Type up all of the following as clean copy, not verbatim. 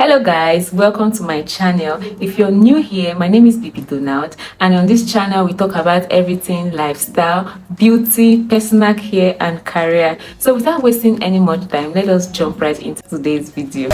Hello guys, welcome to my channel. If you're new here, my name is Bibi Donald, and on this channel we talk about everything lifestyle, beauty, personal care and career. So without wasting any much time, let us jump right into today's video.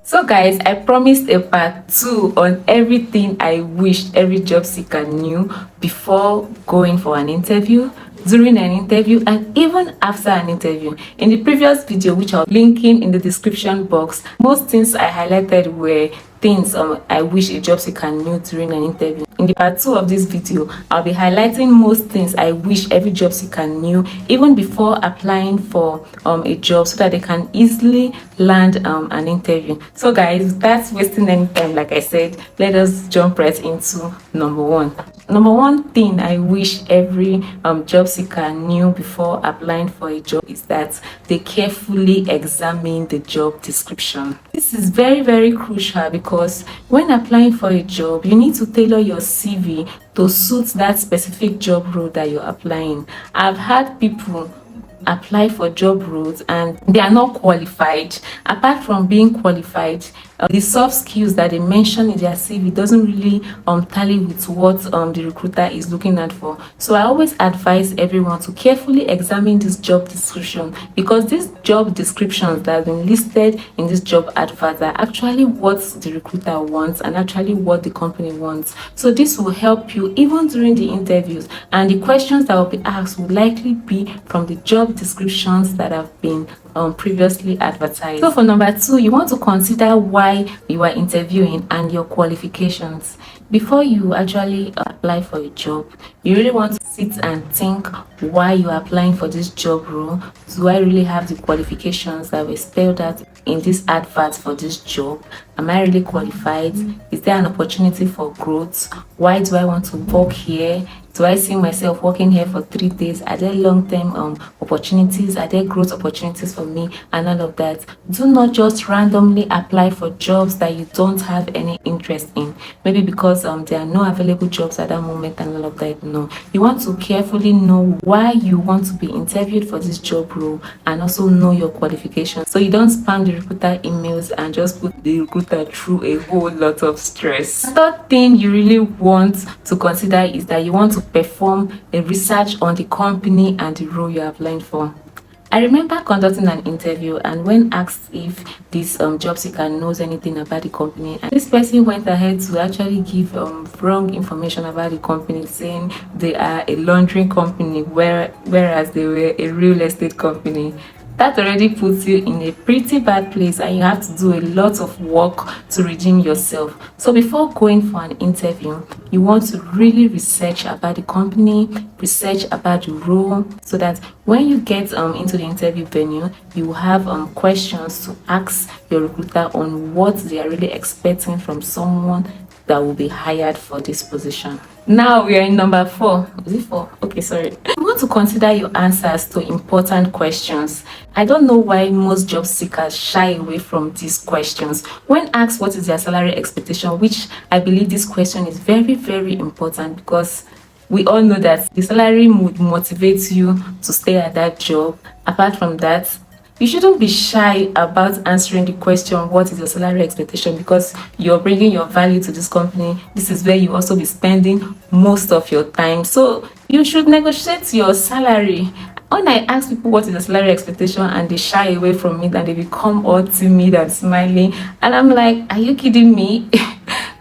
So guys, I promised a part 2 on everything I wished every job seeker knew before going for an interview, during an interview, and even after an interview. In the previous video, which I'll linking in the description box, most things I highlighted were things I wish a job seeker knew during an interview. In the part 2 of this video, I'll be highlighting most things I wish every job seeker knew even before applying for a job, so that they can easily land an interview. So guys, without wasting any time, like I said, let us jump right into number one. Number one thing I wish every job seeker knew before applying for a job is that they carefully examine the job description. This is very crucial because when applying for a job, you need to tailor your CV to suit that specific job role that you're applying. I've had people apply for job roles and they are not qualified. Apart from being qualified, the soft skills that they mention in their CV doesn't really tally with what the recruiter is looking at for. So I always advise everyone to carefully examine this job description, because these job descriptions that have been listed in this job advert are actually what the recruiter wants and actually what the company wants. So this will help you even during the interviews, and the questions that will be asked will likely be from the job descriptions that have been previously advertised. So for number 2, you want to consider why you are interviewing and your qualifications. Before you actually apply for a job, you really want to sit and think why you are applying for this job role. Do I really have the qualifications that were spelled out in this advert for this job? Am I really qualified? Is there an opportunity for growth? Why do I want to work here? Do I see myself working here for 3 days? Are there long-term opportunities? Are there growth opportunities for me? And all of that. Do not just randomly apply for jobs that you don't have any interest in. Maybe because there are no available jobs at that moment and all of that. No. You want to carefully know why you want to be interviewed for this job role, and also know your qualifications, so you don't spam the recruiter emails and just put the recruiter through a whole lot of stress. The third thing you really want to consider is that you want to perform a research on the company and the role you're applying for. I remember conducting an interview, and when asked if this job seeker knows anything about the company, and this person went ahead to actually give wrong information about the company, saying they are a laundry company whereas they were a real estate company. That already puts you in a pretty bad place, and you have to do a lot of work to redeem yourself. So before going for an interview, you want to really research about the company, research about the role, so that when you get into the interview venue, you have questions to ask your recruiter on what they are really expecting from someone that will be hired for this position. Now we are in number 4. Is it 4? Okay, sorry. You want to consider your answers to important questions. I don't know why most job seekers shy away from these questions. When asked what is their salary expectation, which I believe this question is very important, because we all know that the salary would motivate you to stay at that job. Apart from that, you shouldn't be shy about answering the question, what is your salary expectation, because you're bringing your value to this company. This is where you also be spending most of your time. So you should negotiate your salary. When I ask people what is the salary expectation and they shy away from it and they become all timid and smiling, and I'm like, are you kidding me?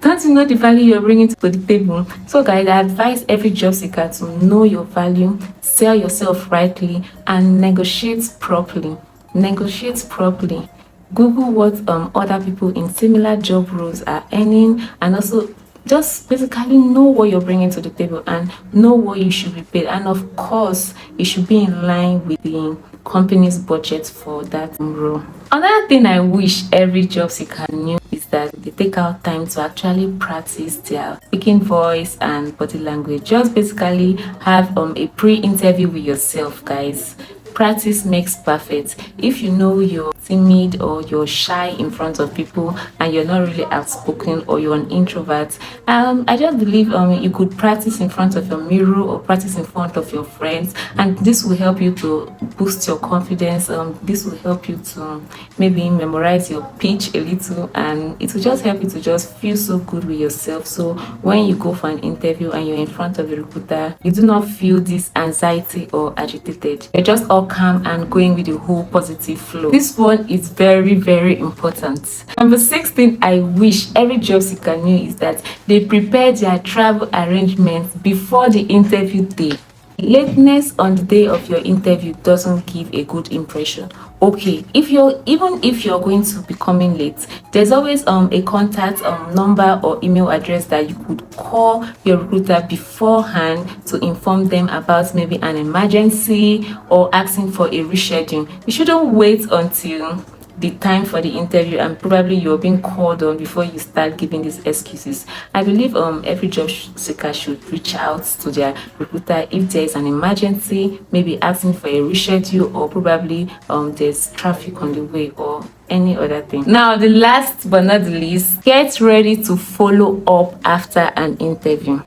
Don't you know the value you're bringing to the table? So guys, I advise every job seeker to know your value, sell yourself rightly, and negotiate properly. Negotiate properly. Google what other people in similar job roles are earning, and also just basically know what you're bringing to the table and know what you should be paid. And of course, you should be in line with the company's budget for that role. Another thing I wish every job seeker knew is that they take out time to actually practice their speaking voice and body language. Just basically have a pre-interview with yourself, guys. Practice makes perfect. If you know your timid or you're shy in front of people and you're not really outspoken or you're an introvert, I just believe you could practice in front of your mirror or practice in front of your friends, and this will help you to boost your confidence. This will help you to maybe memorize your pitch a little, and it will just help you to just feel so good with yourself. So when you go for an interview and you're in front of a recruiter, you do not feel this anxiety or agitated. You're just all calm and going with the whole positive flow. This one is very, very important. Number 16, I wish every job seeker knew is that they prepare their travel arrangements before the interview day. Lateness on the day of your interview doesn't give a good impression. Okay, if you're going to be coming late, there's always a contact number or email address that you could call your recruiter beforehand to inform them about maybe an emergency or asking for a reschedule. You shouldn't wait until the time for the interview and probably you're being called on before you start giving these excuses. I believe every job seeker should reach out to their recruiter if there is an emergency, maybe asking for a reschedule, or probably there's traffic on the way or any other thing. Now, the last but not the least, get ready to follow up after an interview.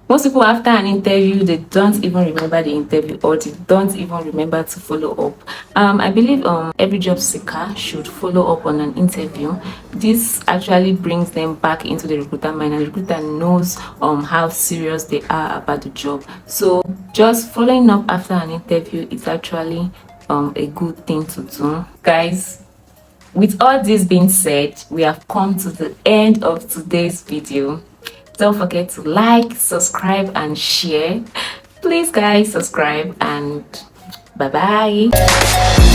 Most people, after an interview, they don't even remember the interview, or they don't even remember to follow up. I believe every job seeker should follow up on an interview. This actually brings them back into the recruiter mind, and the recruiter knows how serious they are about the job. So just following up after an interview is actually a good thing to do, guys. With all this being said, we have come to the end of today's video. Don't forget to like, subscribe, and share. Please, guys, subscribe, and bye bye.